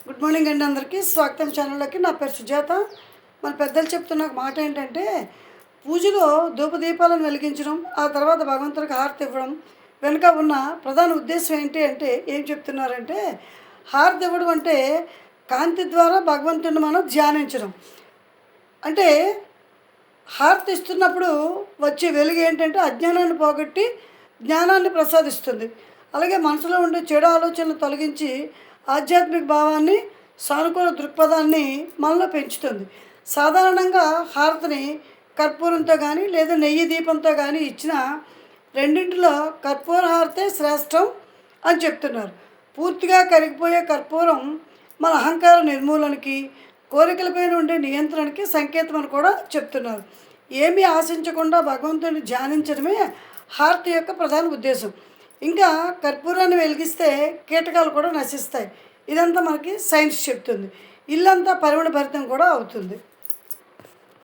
Good morning అండి అందరికీ స్వాగతం ఛానల్లోకి. నా పేరు సుజాత. మన పెద్దలు చెప్తున్న ఒక మాట ఏంటంటే, పూజలో ధూపదీపాలను వెలిగించడం, ఆ తర్వాత భగవంతుడికి హారతి ఇవ్వడం వెనుక ఉన్న ప్రధాన ఉద్దేశం ఏంటి అంటే ఏం చెప్తున్నారంటే, హారతి ఇవ్వడం అంటే కాంతి ద్వారా భగవంతుడిని మనం ధ్యానించడం. అంటే హారతి ఇస్తున్నప్పుడు వచ్చే వెలుగు ఏంటంటే అజ్ఞానాన్ని పోగొట్టి జ్ఞానాన్ని ప్రసాదిస్తుంది. అలాగే మనసులో ఉండే చెడు ఆలోచనలు తొలగించి ఆధ్యాత్మిక భావాన్ని, సానుకూల దృక్పథాన్ని మనలో పెంచుతుంది. సాధారణంగా హారతిని కర్పూరంతో కానీ లేదా నెయ్యి దీపంతో కానీ ఇచ్చిన రెండింటిలో కర్పూర హారతే శ్రేష్టం అని చెప్తున్నారు. పూర్తిగా కరిగిపోయే కర్పూరం మన అహంకార నిర్మూలనకి, కోరికలపైన ఉండే నియంత్రణకి సంకేతం అని కూడా చెప్తున్నారు. ఏమీ ఆశించకుండా భగవంతుని ధ్యానించడమే హారతి యొక్క ప్రధాన ఉద్దేశం. ఇంకా కర్పూరాన్ని వెలిగిస్తే కీటకాలు కూడా నశిస్తాయి. ఇదంతా మనకి సైన్స్ చెప్తుంది. ఇల్లంతా పరిమళ భరితం కూడా అవుతుంది.